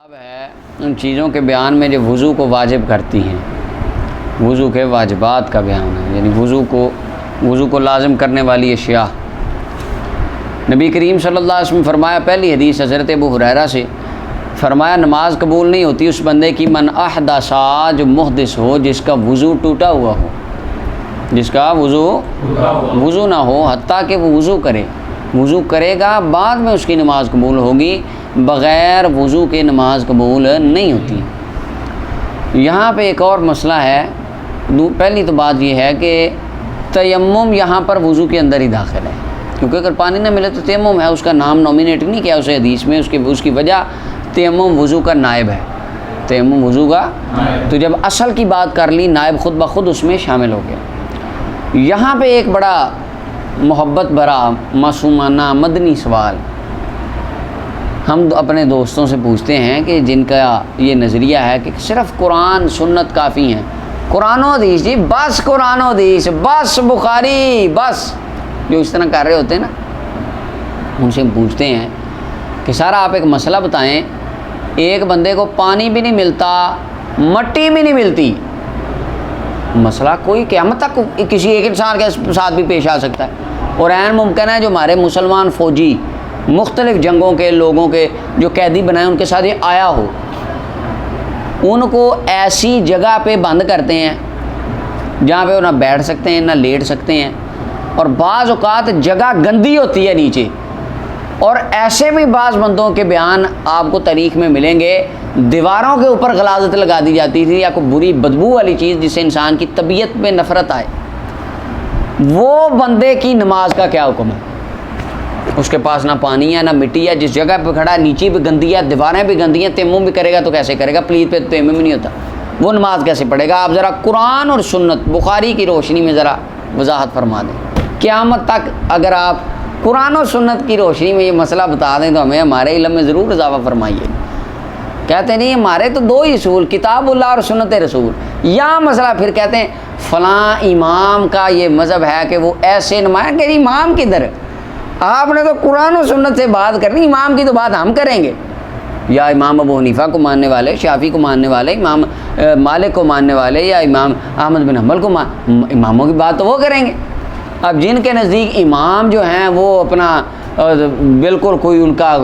اب ہے ان چیزوں کے بیان میں جو وضو کو واجب کرتی ہیں، وضو کے واجبات کا بیان ہے، یعنی وضو کو لازم کرنے والی اشیاء۔ نبی کریم صلی اللہ علیہ وسلم فرمایا، پہلی حدیث حضرت ابو ہریرہ سے فرمایا، نماز قبول نہیں ہوتی اس بندے کی من احدث، جو محدث ہو، جس کا وضو ٹوٹا ہوا ہو، جس کا وضو نہ ہو، حتیٰ کہ وہ وضو کرے گا بعد میں اس کی نماز قبول ہوگی، بغیر وضو کے نماز قبول نہیں ہوتی۔ یہاں پہ ایک اور مسئلہ ہے۔ پہلی تو بات یہ ہے کہ تیمم یہاں پر وضو کے اندر ہی داخل ہے، کیونکہ اگر پانی نہ ملے تو تیمم ہے، اس کا نام نومینیٹ نہیں کیا اسے حدیث میں، اس کی وجہ تیمم وضو کا نائب ہے، تیمم وضو کا، تو جب اصل کی بات کر لی، نائب خود بخود اس میں شامل ہو گیا۔ یہاں پہ ایک بڑا محبت بھرا معصومانہ مدنی سوال ہم اپنے دوستوں سے پوچھتے ہیں کہ جن کا یہ نظریہ ہے کہ صرف قرآن سنت کافی ہیں، قرآن و حدیث، جی بس قرآن و حدیث، بس بخاری، بس، جو اس طرح کر رہے ہوتے ہیں نا، ان سے پوچھتے ہیں کہ سر آپ ایک مسئلہ بتائیں، ایک بندے کو پانی بھی نہیں ملتا، مٹی بھی نہیں ملتی، مسئلہ کوئی قیامت تک کسی ایک انسان کے ساتھ بھی پیش آ سکتا ہے، اور عین ممکن ہے جو ہمارے مسلمان فوجی مختلف جنگوں کے لوگوں کے جو قیدی بنائے ان کے ساتھ یہ آیا ہو، ان کو ایسی جگہ پہ بند کرتے ہیں جہاں پہ وہ نہ بیٹھ سکتے ہیں نہ لیٹ سکتے ہیں، اور بعض اوقات جگہ گندی ہوتی ہے نیچے، اور ایسے بھی بعض بندوں کے بیان آپ کو تاریخ میں ملیں گے، دیواروں کے اوپر غلاظت لگا دی جاتی تھی یا کوئی بری بدبو والی چیز جس سے انسان کی طبیعت میں نفرت آئے، وہ بندے کی نماز کا کیا حکم ہے؟ اس کے پاس نہ پانی ہے نہ مٹی ہے، جس جگہ پہ کھڑا ہے نیچے بھی گندی ہے، دیواریں بھی گندی ہیں، تیمم بھی کرے گا تو کیسے کرے گا؟ پلیت پہ تیمم نہیں ہوتا، وہ نماز کیسے پڑھے گا؟ آپ ذرا قرآن اور سنت بخاری کی روشنی میں ذرا وضاحت فرما دیں۔ قیامت تک اگر آپ قرآن و سنت کی روشنی میں یہ مسئلہ بتا دیں تو ہمیں ہمارے علم میں ضرور اضافہ فرمائیے۔ کہتے نہیں ہمارے تو دو ہی اصول، کتاب اللہ اور سنت رسول، یا مسئلہ پھر کہتے ہیں فلاں امام کا یہ مذہب ہے کہ وہ ایسے نمائیں کہ امام کدھر؟ آپ نے تو قرآن و سنت سے بات کرنی، امام کی تو بات ہم کریں گے، یا امام ابو حنیفہ کو ماننے والے، شافعی کو ماننے والے، امام مالک کو ماننے والے، یا امام احمد بن حنبل کو اماموں کی بات تو وہ کریں گے۔ اب جن کے نزدیک امام جو ہیں وہ اپنا بالکل کوئی ان کا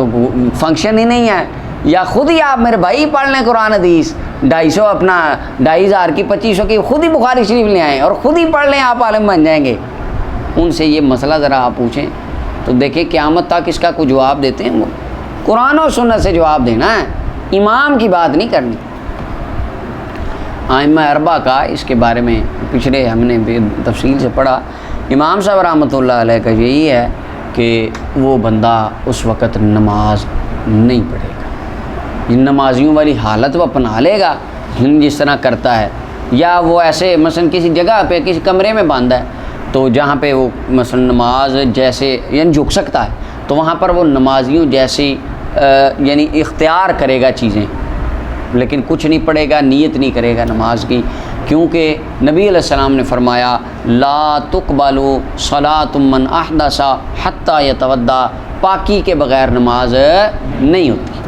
فنکشن ہی نہیں ہے، یا خود ہی آپ میرے بھائی پڑھ لیں قرآن حدیث 250 اپنا 2500 کی 2500 کی خود ہی بخاری شریف لے آئیں اور خود ہی پڑھ لیں، آپ عالم بن جائیں گے۔ ان سے یہ مسئلہ ذرا آپ پوچھیں تو دیکھیں قیامت تک اس کا کوئی جواب دیتے ہیں، وہ قرآن و سنت سے جواب دینا ہے، امام کی بات نہیں کرنی۔ ائمہ اربعہ کا اس کے بارے میں پچھلے ہم نے تفصیل سے پڑھا، امام صاحب رحمۃ اللہ علیہ کا یہی ہے کہ وہ بندہ اس وقت نماز نہیں پڑھے گا، نمازیوں والی حالت وہ اپنا لے گا جس طرح کرتا ہے، یا وہ ایسے مثلا کسی جگہ پہ کسی کمرے میں بند ہے تو جہاں پہ وہ مثلا نماز جیسے یعنی جھک سکتا ہے تو وہاں پر وہ نمازیوں جیسی یعنی اختیار کرے گا چیزیں، لیکن کچھ نہیں پڑھے گا، نیت نہیں کرے گا نماز کی، کیونکہ نبی علیہ السلام نے فرمایا لا تقبل صلاۃ من احدث حتی یتودع، پاکی کے بغیر نماز نہیں ہوتی،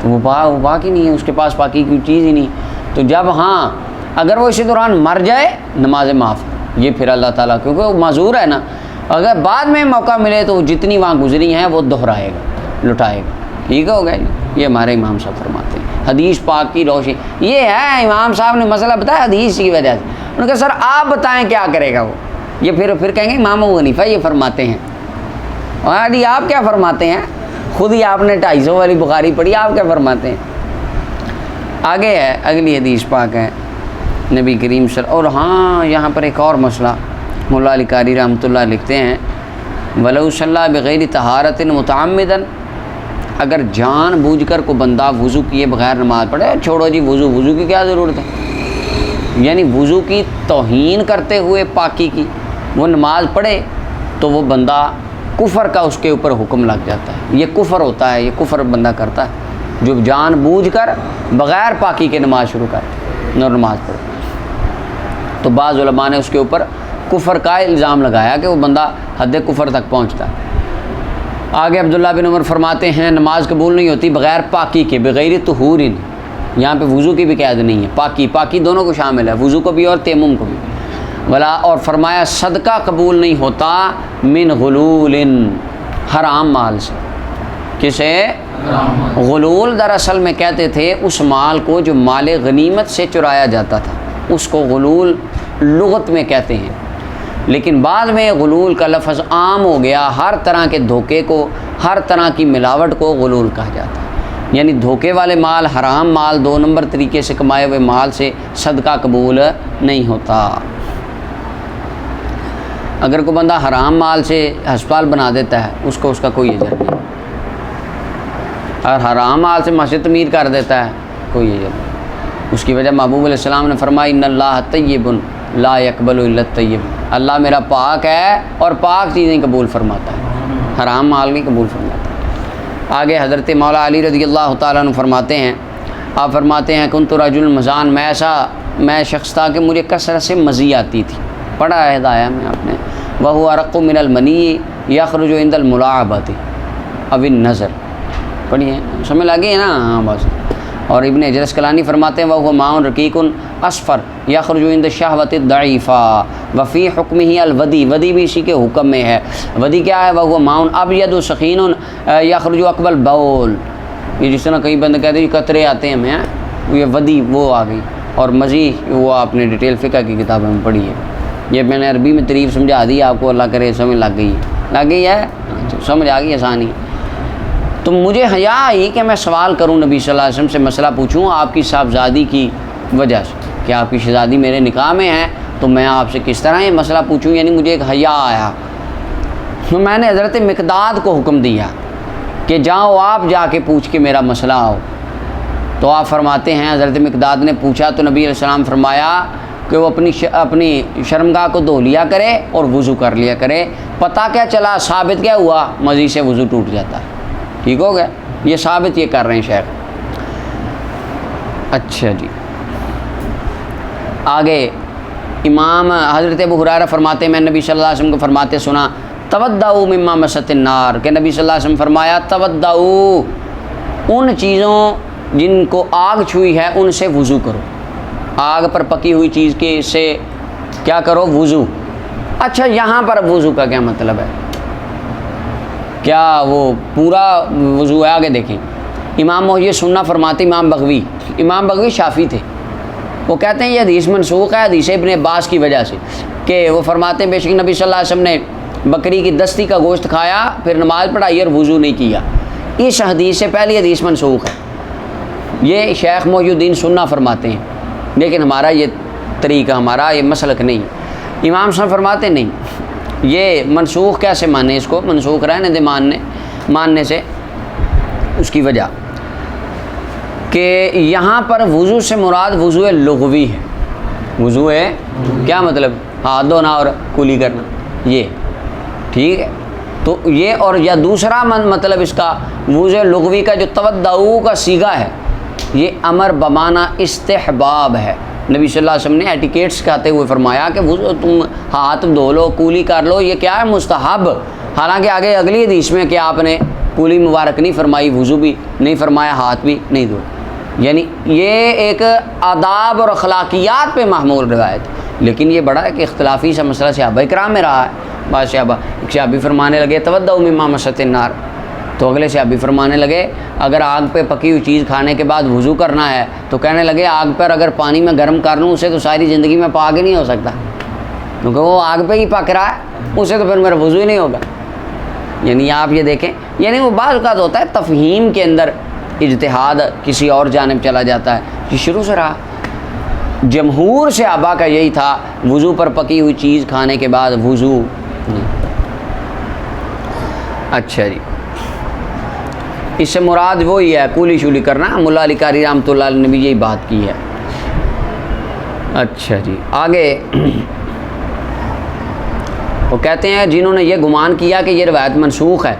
تو وہ پاکی نہیں ہے، اس کے پاس پاکی کی چیز ہی نہیں، تو جب ہاں اگر وہ اسی دوران مر جائے نماز معاف، یہ پھر اللہ تعالیٰ کیونکہ وہ معذور ہے نا، اگر بعد میں موقع ملے تو جتنی وہاں گزری ہیں وہ دہرائے گا، لٹائے گا، ٹھیک ہو گیا جی۔ یہ ہمارے امام صاحب فرماتے ہیں حدیث پاک کی روشنی، یہ ہے امام صاحب نے مسئلہ بتایا حدیث کی وجہ سے، انہوں نے کہا سر آپ بتائیں کیا کرے گا وہ، یہ پھر کہیں گے امام ابو حنیفہ یہ فرماتے ہیں، اور جی آپ کیا فرماتے ہیں؟ خود ہی آپ نے 250 والی بخاری پڑھی، آپ کیا فرماتے ہیں؟ آگے ہے اگلی حدیث پاک ہے نبی کریم اور ہاں یہاں پر ایک اور مسئلہ مولا علی قاری رحمۃ اللہ لکھتے ہیں وَلَوْ صَلَّى بِغَيْرِ طَهَارَةٍ مُتَعَمِّدًا، اگر جان بوجھ کر کو بندہ وضو کیے بغیر نماز پڑھے، چھوڑو جی وضو کی کیا ضرورت ہے، یعنی وضو کی توہین کرتے ہوئے پاکی کی وہ نماز پڑھے تو وہ بندہ کفر کا اس کے اوپر حکم لگ جاتا ہے، یہ کفر ہوتا ہے، یہ کفر بندہ کرتا ہے جو جان بوجھ کر بغیر پاکی کے نماز شروع کرتے اور نماز پڑھے، تو بعض علماء نے اس کے اوپر کفر کا الزام لگایا کہ وہ بندہ حد کفر تک پہنچتا ہے، آگے عبداللہ بن عمر فرماتے ہیں نماز قبول نہیں ہوتی بغیر پاکی کے، بغیر طہور، یہاں پہ وضو کی بھی قید نہیں ہے، پاکی دونوں کو شامل ہے، وضو کو بھی اور تیمم کو بھی، ولا، اور فرمایا صدقہ قبول نہیں ہوتا من غلول، حرام مال سے۔ کسے؟ غلول دراصل میں کہتے تھے اس مال کو جو مال غنیمت سے چرایا جاتا تھا، اس کو غلول لغت میں کہتے ہیں، لیکن بعد میں غلول کا لفظ عام ہو گیا، ہر طرح کے دھوکے کو، ہر طرح کی ملاوٹ کو غلول کہا جاتا ہے، یعنی دھوکے والے مال، حرام مال، 2 نمبر طریقے سے کمائے ہوئے مال سے صدقہ قبول نہیں ہوتا۔ اگر کوئی بندہ حرام مال سے ہسپتال بنا دیتا ہے اس کو اس کا کوئی اجر نہیں، اگر حرام مال سے مسجد تعمیر کر دیتا ہے کوئی اجر نہیں۔ اس کی وجہ محبوب علیہ السلام نے فرمایا ان اللہ طیب لا یقبل الا الطیب، اللہ میرا پاک ہے اور پاک چیزیں قبول فرماتا ہے، حرام مال نہیں قبول فرماتا۔ آگے حضرت مولا علی رضی اللہ تعالیٰ عنہ فرماتے ہیں، آپ فرماتے ہیں کنت رجل مزان، میں شخص تھا کہ مجھے کثرت سے مزی آتی تھی، پڑھا ہے ہدایہ میں آپ نے، وہو ارق من المنی یخرج عند الملاعبۃ او النظر، پڑھیے سمجھ لگی ہے نا؟ ہاں بس۔ اور ابن حجر اسقلانی فرماتے ہیں وہ ماء رقیق اصفر یخرج عند الشہوۃ الضعیفہ وفی حکمہ الودی، ودی بھی اسی کے حکم میں ہے۔ ودی کیا ہے؟ وہ ماء ابیض سخین یخرج عقب البول، یہ جس طرح کئی بندے کہتے ہیں قطرے آتے ہیں ہمیں، یہ ودی وہ آ گئی۔ اور مزید وہ آپ نے ڈیٹیل فقہ کی کتابوں میں پڑھی ہے، یہ میں نے عربی میں تعریف سمجھا دی آپ کو، اللہ کرے سمجھ لگ گئی ہے، سمجھ آ گئی آسانی۔ تو مجھے حیا آئی کہ میں سوال کروں نبی صلی اللہ علیہ وسلم سے، مسئلہ پوچھوں آپ کی صاحبزادی کی وجہ سے کہ آپ کی شہزادی میرے نکاح میں ہے، تو میں آپ سے کس طرح یہ مسئلہ پوچھوں، یعنی مجھے ایک حیا آیا۔ تو میں نے حضرت مقداد کو حکم دیا کہ جاؤ آپ جا کے پوچھ کے میرا مسئلہ آؤ۔ تو آپ فرماتے ہیں حضرت مقداد نے پوچھا تو نبی علیہ السلام فرمایا کہ وہ اپنی شرمگاہ کو دھو لیا کرے اور وضو کر لیا کرے۔ پتہ کیا چلا؟ ثابت کیا ہوا؟ مزید سے وضو ٹوٹ جاتا ہے۔ ٹھیک ہو گیا؟ یہ ثابت یہ کر رہے ہیں شیخ۔ اچھا جی، آگے امام حضرت ابو ہریرہ فرماتے ہیں میں نبی صلی اللہ علیہ وسلم کو فرماتے سنا تودعوا مما مست النار، کہ نبی صلی اللہ علیہ وسلم فرمایا تودعوا، ان چیزوں جن کو آگ چھوئی ہے ان سے وضو کرو، آگ پر پکی ہوئی چیز کے سے کیا کرو؟ وضو۔ اچھا یہاں پر وضو کا کیا مطلب ہے؟ کیا وہ پورا وضو ہے؟ آگے دیکھیں، امام محی سننا فرماتے امام بغوی شافی تھے، وہ کہتے ہیں یہ حدیث منسوخ ہے حدیث ابن عباس کی وجہ سے، کہ وہ فرماتے ہیں بے شک نبی صلی اللہ علیہ وسلم نے بکری کی دستی کا گوشت کھایا پھر نماز پڑھائی اور وضو نہیں کیا، اس حدیث سے پہلی حدیث منسوخ ہے، یہ شیخ محی الدین سننا فرماتے ہیں، لیکن ہمارا یہ طریقہ، ہمارا یہ مسلک نہیں۔ امام صاحب فرماتے نہیں، یہ منسوخ کیسے مانے اس کو؟ منسوخ رہنے دے ماننے سے، اس کی وجہ کہ یہاں پر وضو سے مراد وضو لغوی ہے۔ وضو ہے کیا مطلب؟ ہاتھ دھونا اور کلی کرنا، یہ ٹھیک ہے۔ تو یہ اور یا دوسرا مطلب اس کا وضو لغوی کا جو تودعوا کا صیغہ ہے یہ امر بمعنی استحباب ہے۔ نبی صلی اللہ علیہ وسلم نے ایٹیکیٹ سکھاتے ہوئے فرمایا کہ وضو تم ہاتھ دھو لو، کولی کر لو، یہ کیا ہے؟ مستحب۔ حالانکہ آگے اگلی حدیث میں کہ آپ نے کولی مبارک نہیں فرمائی، وضو بھی نہیں فرمایا، ہاتھ بھی نہیں دھو، یعنی یہ ایک آداب اور اخلاقیات پہ محمول روایت، لیکن یہ بڑا ایک اختلافی سا مسئلہ صحابہ کرام میں رہا ہے۔ بعض صحابی فرمانے لگے تودعوا مما مست النار، تو اگلے صحابی فرمانے لگے اگر آگ پہ پکی ہوئی چیز کھانے کے بعد وضو کرنا ہے تو کہنے لگے آگ پر اگر پانی میں گرم کر لوں اسے تو ساری زندگی میں پاک ہی نہیں ہو سکتا، کیونکہ وہ آگ پہ ہی پک رہا ہے، اسے تو پھر میرا وضو ہی نہیں ہوگا۔ یعنی آپ یہ دیکھیں، یعنی وہ بعض اوقات ہوتا ہے تفہیم کے اندر اجتہاد کسی اور جانب چلا جاتا ہے، یہ شروع سے رہا۔ جمہور صحابہ کا یہی تھا، وضو پر پکی ہوئی چیز کھانے کے بعد وضو نہیں۔ اچھا جی، اس سے مراد وہی ہے کولی شولی کرنا، ملا علی قاری رحمۃ اللہ علیہ نے بھی یہی بات کی ہے۔ اچھا جی، آگے وہ کہتے ہیں جنہوں نے یہ گمان کیا کہ یہ روایت منسوخ ہے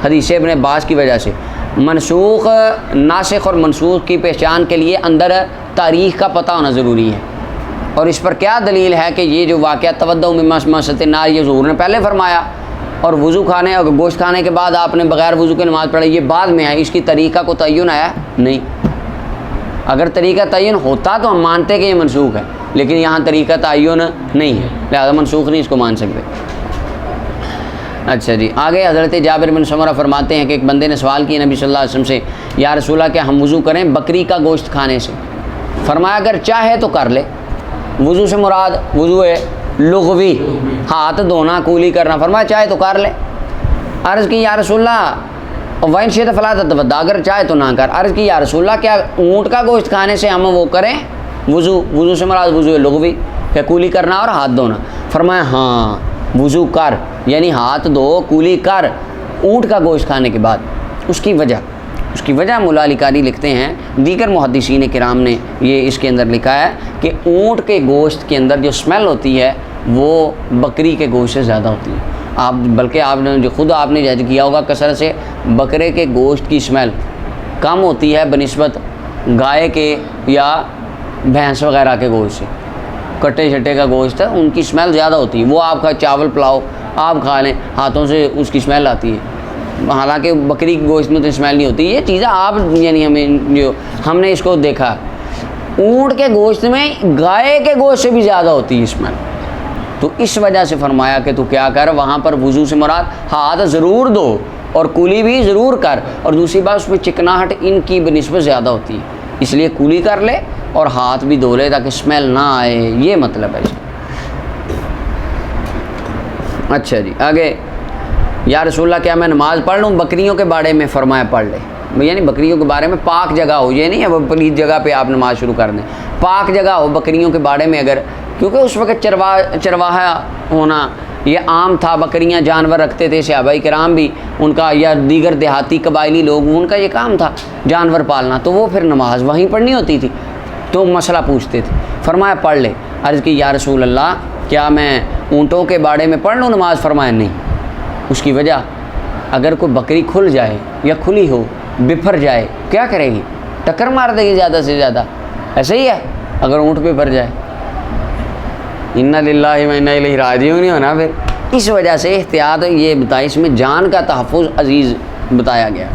حدیث ابن عباس کی وجہ سے، منسوخ، ناسخ اور منسوخ کی پہچان کے لیے اندر تاریخ کا پتہ ہونا ضروری ہے، اور اس پر کیا دلیل ہے کہ یہ جو واقعہ تودعوا مما مست النار یہ حضور نے پہلے فرمایا، اور وضو کھانے اور گوشت کھانے کے بعد آپ نے بغیر وضو کے نماز پڑھی، یہ بعد میں ہے، اس کی طریقہ کو تعین آیا نہیں۔ اگر طریقہ تعین ہوتا تو ہم مانتے کہ یہ منسوخ ہے، لیکن یہاں طریقہ تعین نہیں ہے، لہذا منسوخ نہیں اس کو مان سکتے۔ اچھا جی، آگے حضرت جابر بن سمرہ فرماتے ہیں کہ ایک بندے نے سوال کیا نبی صلی اللہ علیہ وسلم سے، یا رسول اللہ کیا ہم وضو کریں بکری کا گوشت کھانے سے؟ فرمایا اگر چاہے تو کر لے۔ وضو سے مراد وضو ہے لغوی، ہاتھ دھونا کولی کرنا، فرمایا چاہے تو کر لے۔ عرض کی یا رسول اللہ وَإِنْ شِئْتَ فَلَا تَتَوَضَّأْ، اگر چاہے تو نہ کر۔ عرض کی یا رسول اللہ کیا اونٹ کا گوشت کھانے سے ہم وہ کریں وضو سے مراد وضو ہے لغوی کہ کولی کرنا اور ہاتھ دھونا؟ فرمایا ہاں وضو کر، یعنی ہاتھ دھو کولی کر اونٹ کا گوشت کھانے کے بعد۔ اس کی وجہ مولا علی قاری لکھتے ہیں، دیگر محدثین کرام نے یہ اس کے اندر لکھا ہے کہ اونٹ کے گوشت کے اندر جو اسمیل ہوتی ہے وہ بکری کے گوشت سے زیادہ ہوتی ہے۔ بلکہ آپ نے جو خود آپ نے جج کیا ہوگا کثرت سے، بکرے کے گوشت کی اسمیل کم ہوتی ہے بنسبت گائے کے یا بھینس وغیرہ کے گوشت سے۔ کٹے شٹے کا گوشت ہے ان کی اسمیل زیادہ ہوتی ہے، وہ آپ کا چاول پلاؤ آپ کھا لیں ہاتھوں سے اس کی اسمیل آتی ہے، حالانکہ بکری کے گوشت میں تو اسمیل نہیں ہوتی۔ یہ چیزیں آپ یعنی ہم نے اس کو دیکھا، اونٹ کے گوشت میں گائے کے گوشت سے بھی زیادہ ہوتی ہے اسمیل، تو اس وجہ سے فرمایا کہ تو کیا کر، وہاں پر وضو سے مراد ہاتھ ضرور دو اور کولی بھی ضرور کر، اور دوسری بات اس میں چکناہٹ ان کی بنسبت زیادہ ہوتی ہے، اس لیے کولی کر لے اور ہاتھ بھی دھو لے تاکہ اسمیل نہ آئے، یہ مطلب ہے۔ اچھا جی، آگے یا رسول اللہ کیا میں نماز پڑھ لوں بکریوں کے بارے میں؟ فرمایا پڑھ لے، یعنی بکریوں کے بارے میں پاک جگہ ہو، یہ نہیں ہے وہ پلیت جگہ پہ آپ نماز شروع کر دیں، پاک جگہ ہو بکریوں کے بارے میں اگر، کیونکہ اس وقت چرواہا ہونا یہ عام تھا، بکریاں جانور رکھتے تھے صحابہ کرام بھی، ان کا یا دیگر دیہاتی قبائلی لوگ ان کا یہ کام تھا جانور پالنا، تو وہ پھر نماز وہیں پڑھنی ہوتی تھی، تو مسئلہ پوچھتے تھے۔ فرمایا پڑھ لے۔ عرض کی یا رسول اللہ کیا میں اونٹوں کے باڑے میں پڑھ لوں نماز؟ فرمایا نہیں۔ اس کی وجہ اگر کوئی بکری کھل جائے یا کھلی ہو بپھر جائے کیا کرے گی؟ ٹکر مار دے گی زیادہ سے زیادہ، ایسے ہی ہے اگر اونٹ بپھر جائے، انا للہ و انا الیہ راجعون نہیں ہونا پھر۔ اس وجہ سے احتیاط یہ بتائی، اس میں جان کا تحفظ عزیز بتایا گیا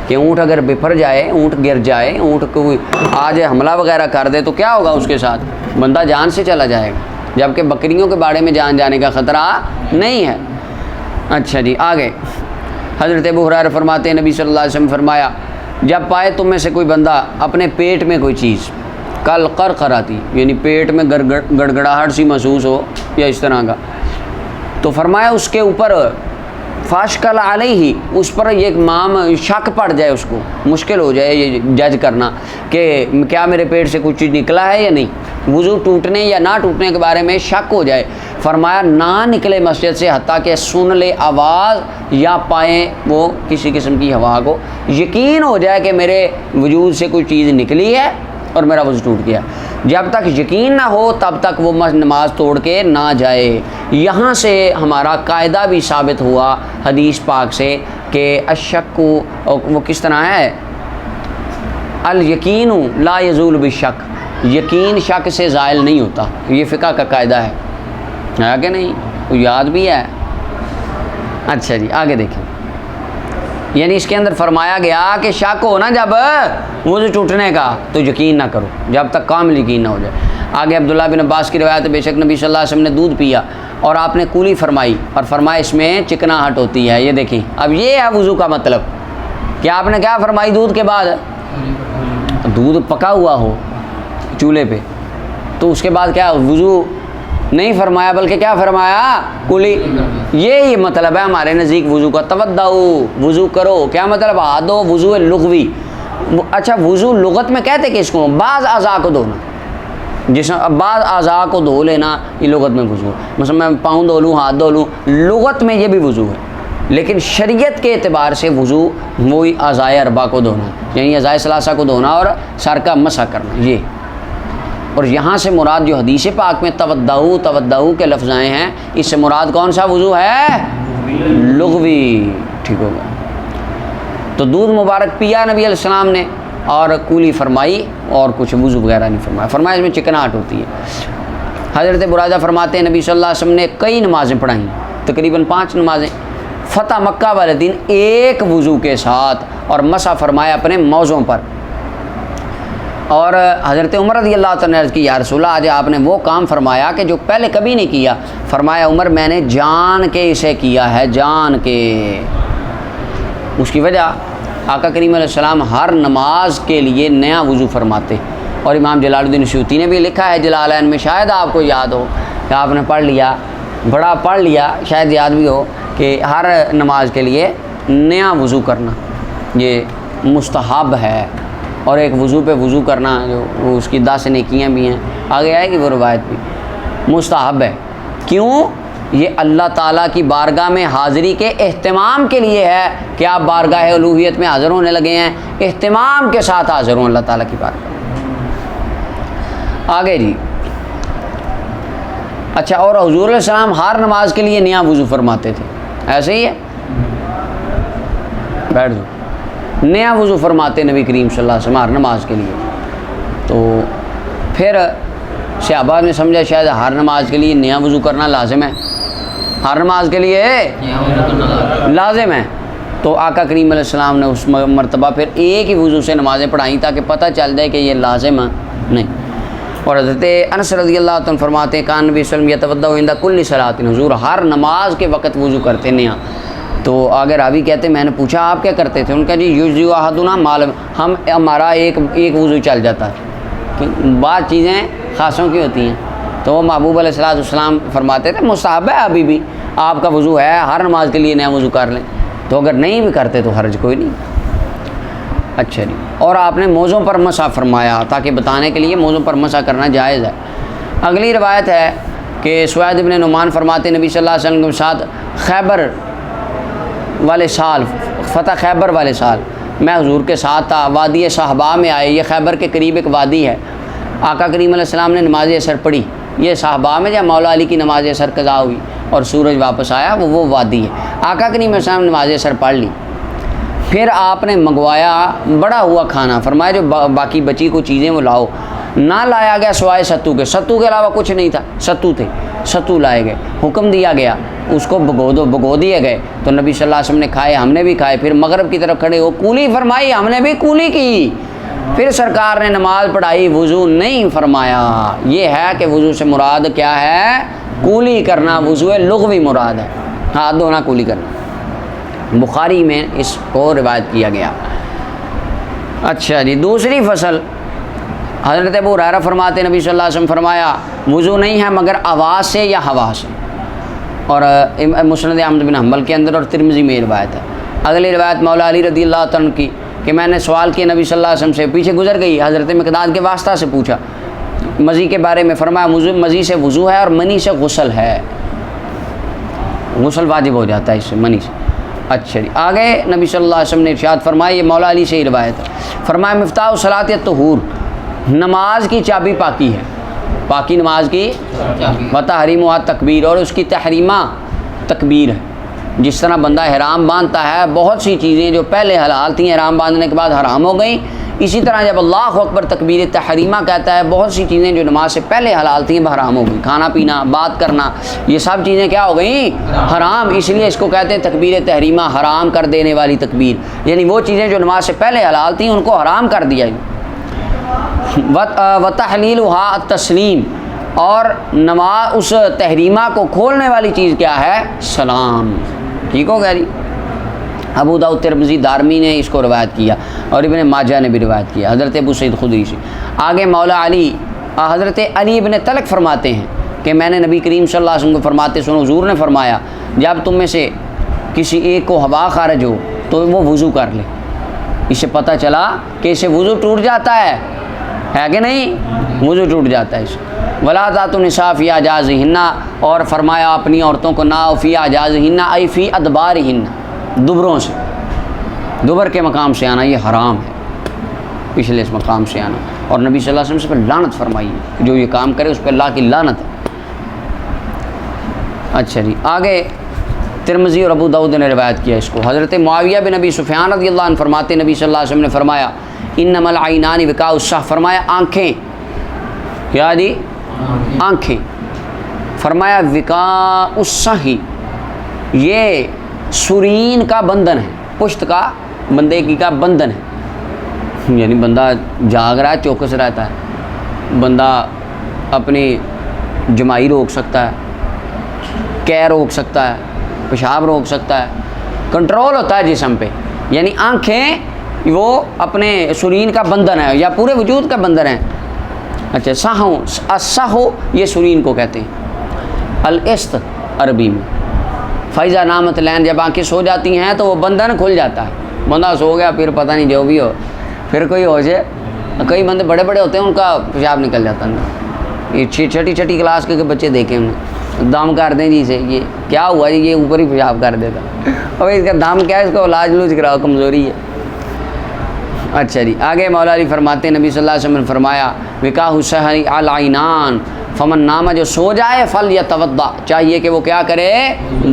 کہ اونٹ اگر بپھر جائے، اونٹ گر جائے، اونٹ کو آج حملہ وغیرہ کر دے تو کیا ہوگا اس کے ساتھ؟ بندہ جان سے چلا جائے گا، جبکہ بکریوں کے بارے میں جان جانے کا خطرہ نہیں ہے۔ اچھا جی، آگے حضرت ابو ہریرہ فرماتے ہیں نبی صلی اللہ علیہ وسلم فرمایا جب پائے تم میں سے کوئی بندہ اپنے پیٹ میں کوئی چیز کل قرقراتی، یعنی پیٹ میں گڑگڑاہٹ سی محسوس ہو یا اس طرح کا، تو فرمایا اس کے اوپر فاشکل علیہ، اس پر یہ شک پڑ جائے، اس کو مشکل ہو جائے یہ جج کرنا کہ کیا میرے پیٹ سے کچھ چیز نکلا ہے یا نہیں، وضو ٹوٹنے یا نہ ٹوٹنے کے بارے میں شک ہو جائے، فرمایا نہ نکلے مسجد سے حتیٰ کہ سن لے آواز یا پائیں وہ کسی قسم کی ہوا کو، یقین ہو جائے کہ میرے وجود سے کوئی چیز نکلی ہے اور میرا وضو ٹوٹ گیا۔ جب تک یقین نہ ہو تب تک وہ نماز توڑ کے نہ جائے۔ یہاں سے ہمارا قاعدہ بھی ثابت ہوا حدیث پاک سے کہ الشک وہ کس طرح ہے، الیقین لا یزول بالشک، یقین شک سے زائل نہیں ہوتا، یہ فقہ کا قاعدہ ہے کہ نہیں؟ یاد بھی ہے۔ اچھا جی، آگے دیکھیں، یعنی اس کے اندر فرمایا گیا کہ شک ہو نا جب وضو ٹوٹنے کا تو یقین نہ کرو جب تک کامل یقین نہ ہو جائے۔ آگے عبداللہ بن عباس کی روایت ہے بے شک نبی صلی اللہ علیہ وسلم نے دودھ پیا اور آپ نے کولی فرمائی اور فرمایا اس میں چکناہٹ ہوتی ہے۔ یہ دیکھیں، اب یہ ہے وضو کا مطلب کہ آپ نے کیا فرمائی دودھ کے بعد؟ دودھ پکا ہوا ہو چولہے پہ تو اس کے بعد کیا وضو نہیں فرمایا بلکہ کیا فرمایا؟ کلی۔ یہی مطلب ہے ہمارے نزدیک وضو کا، تودعو وضو کرو، کیا مطلب؟ ہاتھ دھو، وضو ہے لغوی۔ اچھا وضو لغت میں کہتے کہ اس کو بعض اعضاء کو دھونا، جس بعض اعضاء کو دھو لینا یہ لغت میں وضو ہے، مثلا میں پاؤں دھو لوں، ہاتھ دھو لوں، لغت میں یہ بھی وضو ہے، لیکن شریعت کے اعتبار سے وضو وہی اعضاء اربع کو دھونا، یعنی اعضاء ثلاثہ کو دھونا اور سر کا مسح کرنا یہ۔ اور یہاں سے مراد جو حدیث پاک میں تودعو کے لفظ آئے ہیں، اس سے مراد کون سا وضو ہے؟ لغوی۔ ٹھیک ہوگا، تو دودھ مبارک پیا نبی علیہ السلام نے اور کولی فرمائی اور کچھ وضو وغیرہ نہیں فرمایا، فرمایا اس میں چکناہٹ ہوتی ہے۔ حضرت برادہ فرماتے ہیں نبی صلی اللہ علیہ وسلم نے کئی نمازیں پڑھائیں، تقریباً 5 نمازیں، فتح مکہ والے دن ایک وضو کے ساتھ اور مسح فرمایا اپنے موزوں پر. اور حضرت عمر رضی اللہ تعالیٰ نے عرض کی یا رسول اللہ آج آپ نے وہ کام فرمایا کہ جو پہلے کبھی نہیں کیا. فرمایا عمر میں نے جان کے اسے کیا ہے، جان کے. اس کی وجہ آقا کریم علیہ السلام ہر نماز کے لیے نیا وضو فرماتے. اور امام جلال الدین سیوطی نے بھی لکھا ہے جلالین میں، شاید آپ کو یاد ہو کہ آپ نے پڑھ لیا، بڑا پڑھ لیا، شاید یاد بھی ہو کہ ہر نماز کے لیے نیا وضو کرنا یہ مستحب ہے. اور ایک وضو پہ وضو کرنا جو اس کی 10 نیکیاں بھی ہیں، آگے آئے گی وہ روایت بھی، مستحب ہے. کیوں؟ یہ اللہ تعالیٰ کی بارگاہ میں حاضری کے اہتمام کے لیے ہے کہ آپ بارگاہ الوہیت میں حاضر ہونے لگے ہیں، اہتمام کے ساتھ حاضر ہوں اللہ تعالیٰ کی بارگاہ. آگے جی. اچھا، اور حضور علیہ السلام ہر نماز کے لیے نیا وضو فرماتے تھے، ایسے ہی ہے؟ بیٹھ دو. نیا وضو فرماتے نبی کریم صلی اللہ علیہ وسلم ہر نماز کے لیے. تو پھر صحابہ نے سمجھا شاید ہر نماز کے لیے نیا وضو کرنا لازم ہے، ہر نماز کے لیے لازم ہے. تو آقا کریم علیہ السلام نے اس مرتبہ پھر ایک ہی وضو سے نمازیں پڑھائیں تاکہ پتہ چل جائے کہ یہ لازم ہے نہیں. اور حضرت انس رضی اللہ عنہ فرماتے ہیں کان نبی صلی اللہ علیہ وسلم یتوضأ عند کل صلاۃ، حضور ہر نماز کے وقت وضو کرتے نیا. تو آگے راوی کہتے ہیں میں نے پوچھا آپ کیا کرتے تھے؟ ان کا جی یجزئ احدنا معلوم، ہمارا ایک وضو چل جاتا ہے. بعض چیزیں خاصوں کی ہوتی ہیں. تو وہ محبوب علیہ السلام فرماتے تھے مستحب ہے ابھی بھی، آپ کا وضو ہے، ہر نماز کے لیے نیا وضو کر لیں. تو اگر نہیں بھی کرتے تو حرج کوئی نہیں. اچھا جی. اور آپ نے موزوں پر مسح فرمایا تاکہ بتانے کے لیے موزوں پر مسح کرنا جائز ہے. اگلی روایت ہے کہ سوید بن نعمان فرماتے نبی صلی اللہ علیہ وسلم کے ساتھ خیبر والے سال، فتح خیبر والے سال میں حضور کے ساتھ تھا. وادی صحابہ میں آئے، یہ خیبر کے قریب ایک وادی ہے. آقا کریم علیہ السلام نے نماز اثر پڑھی. یہ صحابہ میں جب مولا علی کی نماز اثر قضا ہوئی اور سورج واپس آیا وہ وادی ہے. آقا کریم علیہ السلام نے نماز اثر پڑھ لی. پھر آپ نے منگوایا بڑا ہوا کھانا، فرمایا جو باقی بچی کو چیزیں وہ لاؤ. نہ لایا گیا سوائے ستو کے، ستو کے علاوہ کچھ نہیں تھا، ستو تھے، ستو لائے گئے. حکم دیا گیا اس کو بھگو دیے گئے. تو نبی صلی اللہ علیہ وسلم نے کھائے، ہم نے بھی کھائے. پھر مغرب کی طرف کھڑے ہو کولی فرمائی، ہم نے بھی کولی کی. پھر سرکار نے نماز پڑھائی، وضو نہیں فرمایا. یہ ہے کہ وضو سے مراد کیا ہے؟ کولی کرنا. وضو لغوی مراد ہے، ہاتھ دھونا کولی کرنا. بخاری میں اس کو روایت کیا گیا. اچھا جی. دوسری فصل حضرت ابو ہریرہ فرماتے نبی صلی اللہ علیہ وسلم فرمایا وضو نہیں ہے مگر آواز سے یا ہوا سے. اور مسند احمد بن حنبل کے اندر اور ترمذی میں روایت ہے. اگلی روایت مولا علی رضی اللہ عنہ کی کہ میں نے سوال کیا نبی صلی اللہ علیہ وسلم سے، پیچھے گزر گئی، حضرت مقداد کے واسطہ سے پوچھا مزی کے بارے میں. فرمایا مزی سے وضو ہے اور منی سے غسل ہے، غسل واجب ہو جاتا ہے اس سے منی سے. اچھا جی. آگے نبی صلی اللہ علیہ وسلم نے ارشاد فرمایا، یہ مولا علی سے ہی روایت ہے. فرمایا مفتاح الصلاۃ الطہور، نماز کی چابی پاکی ہے، پاکی نماز کی وتحریمھا تکبیر، اور اس کی تحریمہ تکبیر ہے. جس طرح بندہ احرام باندھتا ہے، بہت سی چیزیں جو پہلے حلال تھیں احرام باندھنے کے بعد حرام ہو گئیں، اسی طرح جب اللہ اکبر تکبیر تحریمہ کہتا ہے، بہت سی چیزیں جو نماز سے پہلے حلال تھیں وہ حرام ہو گئیں. کھانا پینا، بات کرنا، یہ سب چیزیں کیا ہو گئیں؟ حرام. اس لیے اس کو کہتے ہیں تکبیر تحریمہ، حرام کر دینے والی تکبیر. یعنی وہ چیزیں جو نماز سے پہلے حلال تھیں ان کو حرام کر دیا. وتحلیلھا التسلیم، اور نماز اس تحریمہ کو کھولنے والی چیز کیا ہے؟ سلام. ٹھیک ہو گیا جی. ابو داؤد ترمذی دارمی نے اس کو روایت کیا اور ابن ماجہ نے بھی روایت کیا حضرت ابو سعید خدری سے. آگے مولا علی، حضرت علی ابن طلق فرماتے ہیں کہ میں نے نبی کریم صلی اللہ علیہ وسلم کو فرماتے سنا حضور نے فرمایا جب تم میں سے کسی ایک کو ہوا خارج ہو تو وہ وضو کر لے. اس سے پتہ چلا کہ اسے وضو ٹوٹ جاتا ہے کہ نہیں؟ وضو ٹوٹ جاتا ہے اسے. ولا ذات النساء فی اجازہن، اور فرمایا اپنی عورتوں کو نہ فی اجازہن ای فی ادبارہن، دبروں سے، دبر کے مقام سے آنا یہ حرام ہے، پچھلے اس مقام سے آنا. اور نبی صلی اللہ علیہ وسلم سے پر لعنت فرمائی ہے، جو یہ کام کرے اس پہ اللہ کی لعنت ہے. اچھا جی. آگے ترمذی اور ابو داؤد نے روایت کیا اس کو. حضرت معاویہ بن ابی سفیان رضی اللہ عنہ فرماتے نبی صلی اللہ علیہ وسلم نے فرمایا انما العینان وقاء الصح، فرمایا آنکھیں کیا جی؟ آنکھیں. فرمایا وقاء الصح، یہ سرین کا بندھن ہے، پشت کا بندے کی کا بندھن ہے، یعنی بندہ جاگ رہا ہے چوکس رہتا ہے، بندہ اپنی جمائی روک سکتا ہے، کیع روک سکتا ہے، پیشاب روک سکتا ہے، کنٹرول ہوتا ہے جسم پہ، یعنی آنکھیں وہ اپنے سرین کا بندھن ہے یا پورے وجود کا بندھن ہے۔ اچھا سہو یہ سرین کو کہتے ہیں، الاست عربی میں، فیضا نامت لین، جب آنکھیں سو جاتی ہیں تو وہ بندھن کھل جاتا ہے، بندہ سو گیا پھر پتہ نہیں جو بھی ہو، پھر کوئی ہو جائے، کئی بندے بڑے بڑے ہوتے ہیں ان کا پیشاب نکل جاتا ہے، یہ چھٹی کلاس کے بچے دیکھے ہم نے، دم کر دیں جی سے، یہ کیا ہوا جی، یہ اوپر ہی پیشاب کر دیتا، اور اس کا دم کیا ہے، اس کو علاج لوج کراؤ، کمزوری ہے۔ اچھا جی آگے مولا علی فرماتے ہیں، نبی صلی اللہ علیہ وسلم نے فرمایا وکاہ السحر العینان فمن نام، جو سو جائے فل یتوضا، چاہیے کہ وہ کیا کرے،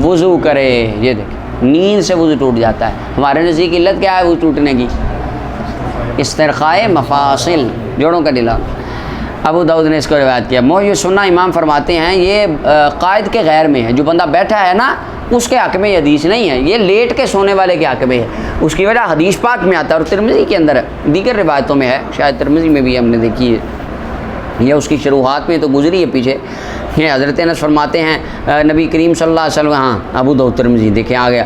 وضو کرے۔ یہ دیکھیں نیند سے وضو ٹوٹ جاتا ہے، ہمارے نزدیک علت کیا ہے وضو ٹوٹنے کی، استرخائے مفاصل، جوڑوں کا ڈھیلا۔ ابو داؤد نے اس کو روایت کیا۔ محی سنہ امام فرماتے ہیں یہ قائد کے غیر میں ہے، جو بندہ بیٹھا ہے نا اس کے حق میں یہ حدیث نہیں ہے، یہ لیٹ کے سونے والے کے حق میں ہے، اس کی وجہ حدیث پاک میں آتا ہے اور ترمذی کے اندر دیگر روایتوں میں ہے، شاید ترمذی میں بھی ہم نے دیکھی ہے، یہ اس کی شروحات میں تو گزری ہے پیچھے۔ یہ حضرت انس فرماتے ہیں نبی کریم صلی اللہ علیہ وسلم، ہاں ابو داؤد ترمذی دیکھیں آ گیا،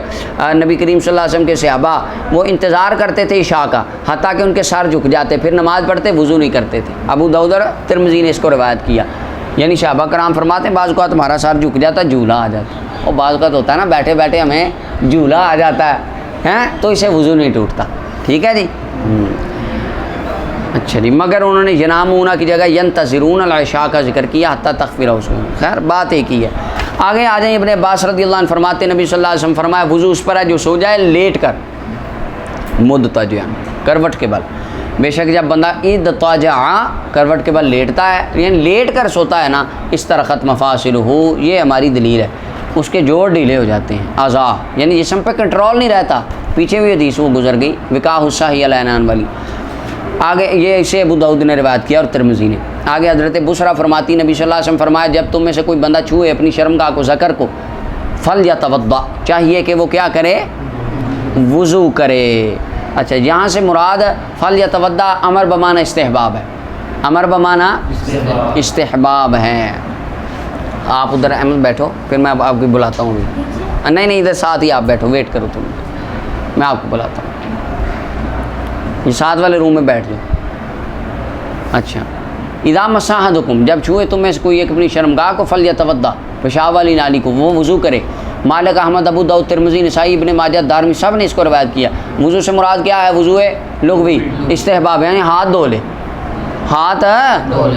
نبی کریم صلی اللہ علیہ وسلم کے صحابہ وہ انتظار کرتے تھے عشاء کا حتیٰ کہ ان کے سر جھک جاتے، پھر نماز پڑھتے وضو نہیں کرتے تھے۔ ابو داؤد اور ترمذی نے اس کو روایت کیا، یعنی صحابہ کرام فرماتے ہیں بعض اوقات تمہارا سر جھک جاتا جھولا آ جاتا، اور بعض اوقات ہوتا ہے نا بیٹھے بیٹھے ہمیں جھولا آ جاتا ہے تو اسے وضو نہیں ٹوٹتا، ٹھیک ہے جی۔ اچھا جی، مگر انہوں نے ینامون کی جگہ ینتظرون العشاء کا ذکر کیا حتیٰ تغفر اس میں، خیر بات ایک ہی ہے۔ آگے آ جائیں، ابن عباس رضی اللہ عنہ فرماتے ہیں نبی صلی اللہ علیہ وسلم فرمایا وضو اس پر ہے جو سو جائے لیٹ کر، مضطجعا، کروٹ کے بل، بے شک جب بندہ اضطجع کروٹ کے بل لیٹتا ہے، یعنی لیٹ کر سوتا ہے نا، استرخت مفاصلہ، یہ ہماری دلیل ہے، اس کے جوڑ ڈھیلے ہو جاتے ہیں، اعضاء یعنی جسم پہ کنٹرول نہیں رہتا، پیچھے بھی حدیث وہ گزر گئی وکاہ السحر العینان والی۔ آگے یہ اسے ابو داؤد نے روایت کیا اور ترمذی نے۔ آگے حضرت بصرہ فرماتی نبی صلی اللہ علیہ وسلم فرمایا جب تم میں سے کوئی بندہ چھوئے اپنی شرمگاہ کو، ذکر کو، فل یا توضا، چاہیے کہ وہ کیا کرے، وضو کرے۔ اچھا یہاں سے مراد فل یا توضا امر بمعنی استحباب ہے، امر بمعنی استحباب ہے۔ آپ ادھر احمد بیٹھو، پھر میں آپ کو بلاتا ہوں، نہیں ادھر ساتھ ہی آپ بیٹھو، ویٹ کرو تم، میں آپ کو بلاتا ہوں، یہ ساتھ والے روم میں بیٹھ جاؤ۔ اچھا اذا مسح احدکم، جب چھوئے تم میں سے کوئی ایک اپنی شرمگاہ کو، فلیتوضا، پیشاب والی نالی کو، وہ وضو کرے۔ مالک، احمد، ابو داؤد، ترمذی، نسائی، ابن ماجہ، دارمی سب نے اس کو روایت کیا۔ وضو سے مراد کیا ہے، وضو لغوی استحباب، یعنی ہاتھ دھو لے، ہاتھ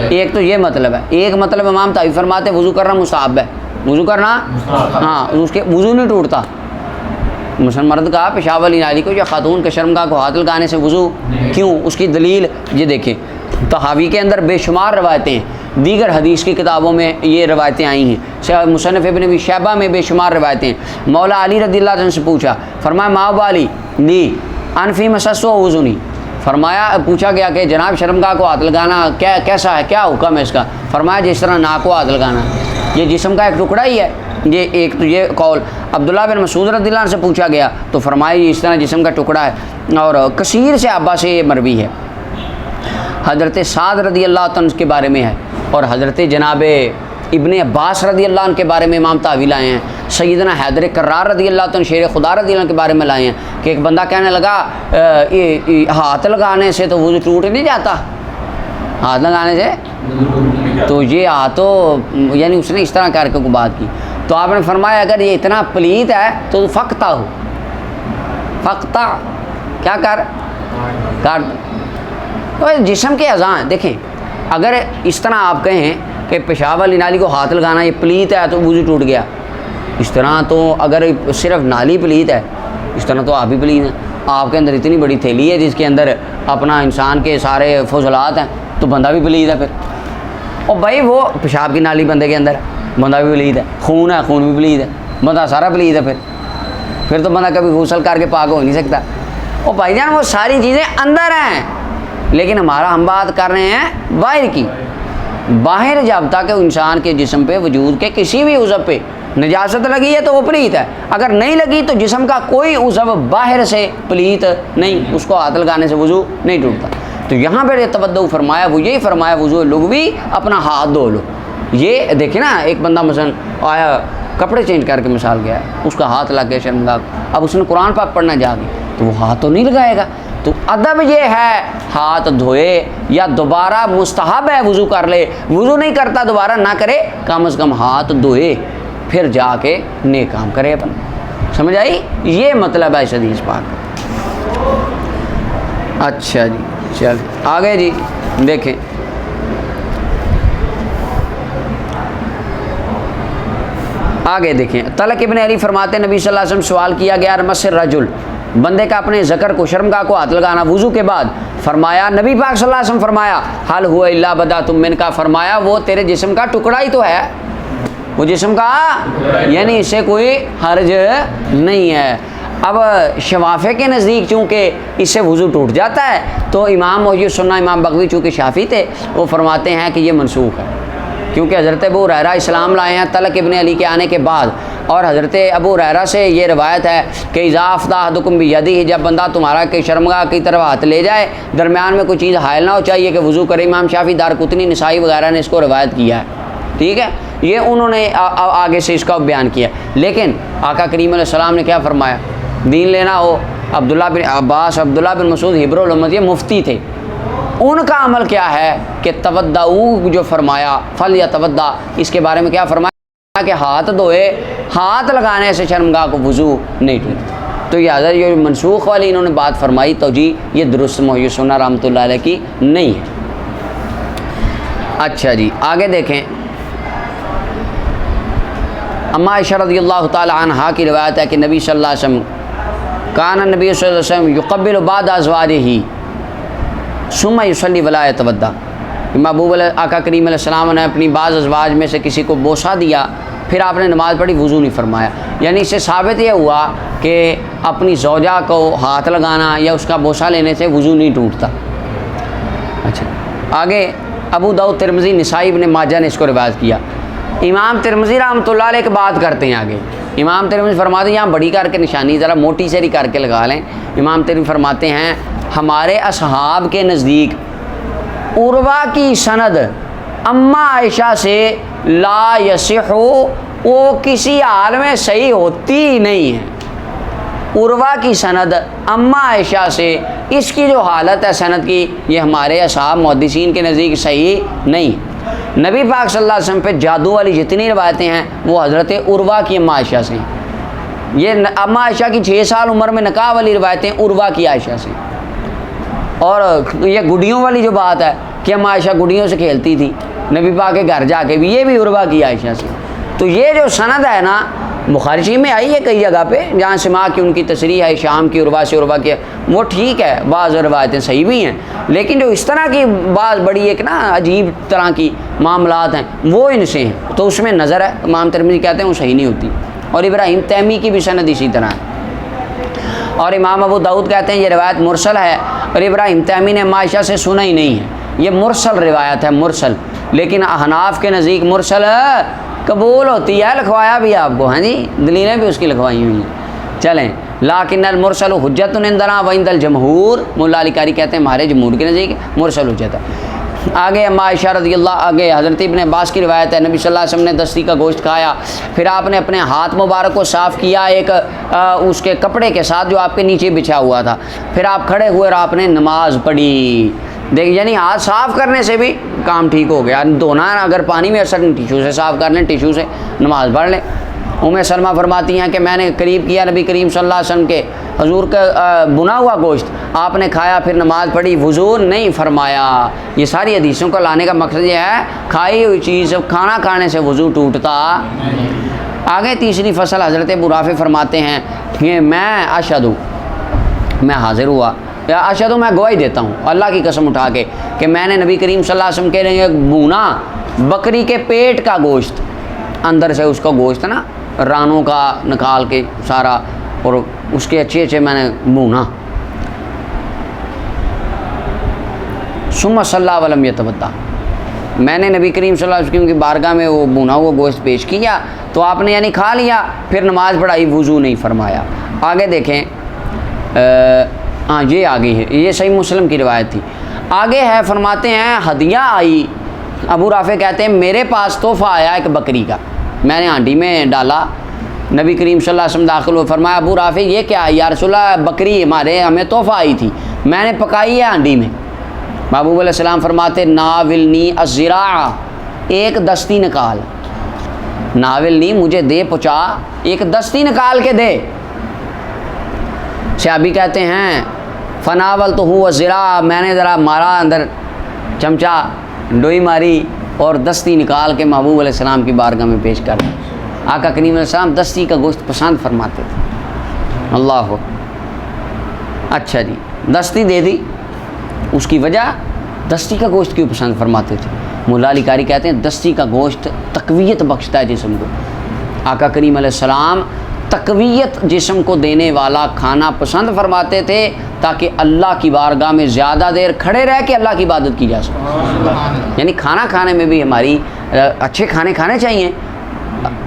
ایک تو یہ مطلب ہے، ایک مطلب امام طحاوی فرماتے ہیں وضو کرنا مستحب ہے، وضو کرنا ہاں، اس کے وضو نہیں ٹوٹتا۔ مثلا مرد کا پیشاب والی نالی کو یا خاتون کے شرمگاہ کو ہاتھ لگانے سے وضو کیوں، اس کی دلیل یہ دیکھیں، طحاوی کے اندر بے شمار روایتیں ہیں، دیگر حدیث کی کتابوں میں یہ روایتیں آئی ہیں، مصنف ابن ابی شیبہ میں بے شمار روایتیں ہیں۔ مولا علی رضی اللہ عنہ سے پوچھا، فرمایا ما بالی لی انفی مسسو وضونی، فرمایا پوچھا گیا کہ جناب شرمگاہ کو ہاتھ لگانا کیسا ہے، کیا حکم ہے اس کا؟ فرمایا جس طرح ناک کو ہاتھ لگانا، یہ جسم کا ایک ٹکڑا ہی ہے، یہ ایک تو یہ قول۔ عبداللہ بن مسعود رضی اللہ عنہ سے پوچھا گیا تو فرمایا یہ اس طرح جسم کا ٹکڑا ہے، اور کثیر سے ابا سے یہ مروی ہے۔ حضرت سعد رضی اللہ عنہ کے بارے میں ہے، اور حضرت جناب ابن عباس رضی اللہ عنہ کے بارے میں امام طحاوی لائے ہیں۔ سیدنا حیدر کرار رضی اللہ عنہ شیر خدا رضی اللہ عنہ کے بارے میں لائے ہیں کہ ایک بندہ کہنے لگا ہاتھ لگانے سے تو وضو ٹوٹ نہیں جاتا، ہاتھ لگانے سے تو یہ ہاتھوں، یعنی اس نے اس طرح کر کے کو بات کی، تو آپ نے فرمایا اگر یہ اتنا پلیت ہے تو فقطع ہو، فقطع کیا کر جسم کے اعضاء ہیں۔ دیکھیں اگر اس طرح آپ کہیں کہ پیشاب والی نالی کو ہاتھ لگانا یہ پلیت ہے تو وضو ٹوٹ گیا، اس طرح تو اگر صرف نالی پلیت ہے، اس طرح تو آپ بھی پلیت ہیں، آپ کے اندر اتنی بڑی تھیلی ہے جس کے اندر اپنا انسان کے سارے فضلات ہیں، تو بندہ بھی پلیت ہے پھر، اور بھائی وہ پیشاب کی نالی بندے کے اندر ہے، بندہ بھی پلیت ہے، خون ہے خون بھی پلیت ہے، بندہ سارا پلیت ہے، پھر تو بندہ کبھی غسل کر کے پاک ہو نہیں سکتا۔ اور بھائی جان وہ ساری چیزیں اندر ہیں، لیکن ہم بات کر رہے ہیں باہر کی، باہر جب تک انسان کے جسم پہ وجود کے کسی بھی عضو پہ نجاست لگی ہے تو وہ پلیت ہے، اگر نہیں لگی تو جسم کا کوئی عضو باہر سے پلیت نہیں، اس کو ہاتھ لگانے سے وضو نہیں ٹوٹتا۔ تو یہاں پہ تودع فرمایا وہ یہی فرمایا وضو لغوی، اپنا ہاتھ دھو لو۔ یہ دیکھیں نا، ایک بندہ مثلا آیا کپڑے چینج کر کے مثال گیا، اس کا ہاتھ لگ گیا شرمگاہ، اب اس نے قرآن پاک پڑھنا جا کے تو وہ ہاتھ تو نہیں لگائے گا۔ تو ادب یہ ہے ہاتھ دھوئے، یا دوبارہ مستحب ہے وضو کر لے، وضو نہیں کرتا دوبارہ نہ کرے، کم از کم ہاتھ دھوئے پھر جا کے نیک کام کرے اپنا۔ سمجھ آئی؟ یہ مطلب ہے اس حدیث پاک۔ اچھا جی، چل آگے جی دیکھیں، آگے دیکھیں، طلق ابن علی فرماتے ہیں نبی صلی اللہ علیہ وسلم سوال کیا گیا مس الرجل، بندے کا اپنے ذکر کو شرمگاہ کو ہاتھ لگانا وضو کے بعد، فرمایا نبی پاک صلی اللہ علیہ وسلم فرمایا حل ہوا الا بدأتم من کا، فرمایا وہ تیرے جسم کا ٹکڑا ہی تو ہے، وہ جسم کا یعنی اس سے کوئی حرج نہیں ہے۔ اب شوافے کے نزدیک چونکہ اس سے وضو ٹوٹ جاتا ہے، تو امام محی السنہ امام بغوی چونکہ شافعی تھے، وہ فرماتے ہیں کہ یہ منسوخ ہے، کیونکہ حضرت ابو ہریرہ اسلام لائے ہیں طلق ابن علی کے آنے کے بعد، اور حضرت ابو ہریرہ سے یہ روایت ہے کہ اذا افضى احدکم بیدہ، جب بندہ تمہارا کہ شرمگاہ کی طرف ہاتھ لے جائے، درمیان میں کوئی چیز حائل نہ ہو، چاہیے کہ وضو کرے۔ امام شافعی، دارقطنی، نسائی وغیرہ نے اس کو روایت کیا ہے، ٹھیک ہے، یہ انہوں نے آگے سے اس کا بیان کیا۔ لیکن آقا کریم علیہ السلام نے کیا فرمایا؟ دین لینا ہو، عبداللہ بن عباس، عبداللہ بن مسعود حبر الامت، یہ مفتی تھے، ان کا عمل کیا ہے کہ تودعوا جو فرمایا فلیتودع، اس کے بارے میں کیا فرمایا کہ ہاتھ دھوئے، ہاتھ لگانے سے شرمگاہ کو وضو نہیں ٹوٹتا۔ تو یہ حضرت یہ منسوخ والی انہوں نے بات فرمائی، تو جی یہ درست محی السنہ رحمۃ اللہ علیہ کی نہیں ہے۔ اچھا جی آگے دیکھیں، اما عائشہ رضی اللہ تعالی عنہا کی روایت ہے کہ نبی صلی اللہ علیہ وسلم کان نبی صلی اللہ علیہ وسلم یقبل بعض ازواجہ ثم یصلی ولا یتودع، محبوب آقا کریم علیہ السلام نے اپنی بعض ازواج میں سے کسی کو بوسہ دیا، پھر آپ نے نماز پڑھی، وضو نہیں فرمایا۔ یعنی اس سے ثابت یہ ہوا کہ اپنی زوجہ کو ہاتھ لگانا یا اس کا بوسہ لینے سے وضو نہیں ٹوٹتا۔ اچھا آگے ابو داؤد، ترمذی، نسائی، ابن ماجہ نے اس کو روایت کیا۔ امام ترمذی رحمۃ اللہ علیہ کی بات کرتے ہیں آگے، امام ترمذی فرماتے ہیں، یہاں بڑی کر کے نشانی ذرا موٹی سے کر کے لگا لیں، امام ترمذی فرماتے ہیں ہمارے اصحاب کے نزدیک عروہ کی سند اما عائشہ سے لا یصح، وہ کسی حال میں صحیح ہوتی ہی نہیں ہے۔ عروہ کی سند اما عائشہ سے، اس کی جو حالت ہے سند کی، یہ ہمارے اصحاب محدثین کے نزدیک صحیح نہیں۔ نبی پاک صلی اللہ علیہ وسلم پہ جادو والی جتنی روایتیں ہیں وہ حضرت عروہ کی اما عائشہ سے ہیں۔ یہ اما عائشہ کی 6 سال عمر میں نکاح والی روایتیں عروہ کی عائشہ سے، اور یہ گڈیوں والی جو بات ہے کہ اما عائشہ گڈیوں سے کھیلتی تھی نبی پاک کے گھر جا کے بھی، یہ بھی عروہ کی عائشہ سے۔ تو یہ جو سند ہے نا بخاری شریف میں آئی ہے کئی جگہ پہ، جہاں سما کی ان کی تصریح ہے شام کی عروہ سے، عروہ کی، وہ ٹھیک ہے، بعض روایتیں صحیح بھی ہیں، لیکن جو اس طرح کی بعض بڑی ایک نا عجیب طرح کی معاملات ہیں وہ ان سے ہیں، تو اس میں نظر ہے، امام ترمذی کہتے ہیں وہ صحیح نہیں ہوتی۔ اور ابراہیم تیمی کی بھی سند اسی طرح ہے، اور امام ابو داؤد کہتے ہیں یہ روایت مرسل ہے، اور ابراہیم تیمی نے عائشہ سے سنا ہی نہیں ہے، یہ مرسل روایت ہے، مرسل۔ لیکن احناف کے نزدیک مرسل قبول ہوتی ہے، لکھوایا بھی آپ کو، ہاں جی دلیلیں بھی اس کی لکھوائی ہوئی ہیں۔ چلیں، لاکن المرسل حجت عندنا وعند الجمہور، مولا علی قاری کہتے ہیں ہمارے جمہور کے نزدیک مرسل حجت ہے۔ آگے اما عائشہ رضی اللہ، آگے حضرت ابن عباس کی روایت ہے نبی صلی اللہ علیہ وسلم نے دستی کا گوشت کھایا، پھر آپ نے اپنے ہاتھ مبارک کو صاف کیا ایک اس کے کپڑے کے ساتھ جو آپ کے نیچے بچھا ہوا تھا، پھر آپ کھڑے ہوئے اور آپ نے نماز پڑھی۔ دیکھ یعنی ہاتھ صاف کرنے سے بھی کام ٹھیک ہو گیا، دھونا اگر پانی میں اثر نہیں، ٹیشو سے صاف کر لیں، ٹیشو سے نماز پڑھ لیں۔ ام سلمہ فرماتی ہیں کہ میں نے قریب کیا نبی کریم صلی اللہ علیہ وسلم کے حضور کا بنا ہوا گوشت، آپ نے کھایا، پھر نماز پڑھی، وضو نہیں فرمایا۔ یہ ساری حدیثوں کو لانے کا مقصد یہ ہے کھائی ہوئی چیز کھانا کھانے سے وضو ٹوٹتا۔ آگے تیسری فصل حضرت ابو رافع فرماتے ہیں کہ میں اشہدو، میں حاضر ہوا، یا اشہدو میں گواہی دیتا ہوں اللہ کی قسم اٹھا کے کہ میں نے نبی کریم صلی اللہ علیہ وسلم کے لیے بھونا بکری کے پیٹ کا گوشت، اندر سے اس کا گوشت نا رانوں کا نکال کے سارا، اور اس کے اچھے اچھے میں نے بھونا۔ ثم صلی ولم یتودع، میں نے نبی کریم صلی اللہ علیہ وسلم کی بارگاہ میں وہ بھونا ہوا گوشت پیش کیا تو آپ نے یعنی کھا لیا، پھر نماز پڑھائی، وضو نہیں فرمایا۔ آگے دیکھیں، ہاں یہ آگے ہے، یہ صحیح مسلم کی روایت تھی۔ آگے ہے، فرماتے ہیں ہدیہ آئی، ابو رافع کہتے ہیں میرے پاس تحفہ آیا ایک بکری کا، میں نے ہانڈی میں ڈالا، نبی کریم صلی اللہ علیہ وسلم داخل ہوئے، فرمایا ابو رافع یہ کیا ہے؟ یا رسول اللہ بکری ہمیں تحفہ آئی تھی، میں نے پکائی ہے ہانڈی میں۔ محبوب علیہ السلام فرماتے ناولنی الذراع، ایک دستی نکال، ناولنی مجھے دے پہنچا، ایک دستی نکال کے دے۔ صحابی کہتے ہیں فناولتہ الذراع، میں نے ذرا مارا اندر چمچہ ڈوئی ماری اور دستی نکال کے محبوب علیہ السلام کی بارگاہ میں پیش کر دی۔ آقا کریم علیہ السلام دستی کا گوشت پسند فرماتے تھے۔ اللہ، اچھا جی، دستی دے دی، اس کی وجہ دستی کا گوشت کیوں پسند فرماتے تھے؟ مولا علی قاری کہتے ہیں دستی کا گوشت تقویت بخشتا ہے جسم کو۔ آقا کریم علیہ السلام تقویت جسم کو دینے والا کھانا پسند فرماتے تھے تاکہ اللہ کی بارگاہ میں زیادہ دیر کھڑے رہ کے اللہ کی عبادت کی جا سکے۔ یعنی کھانا کھانے میں بھی ہماری اچھے کھانے کھانے چاہیے،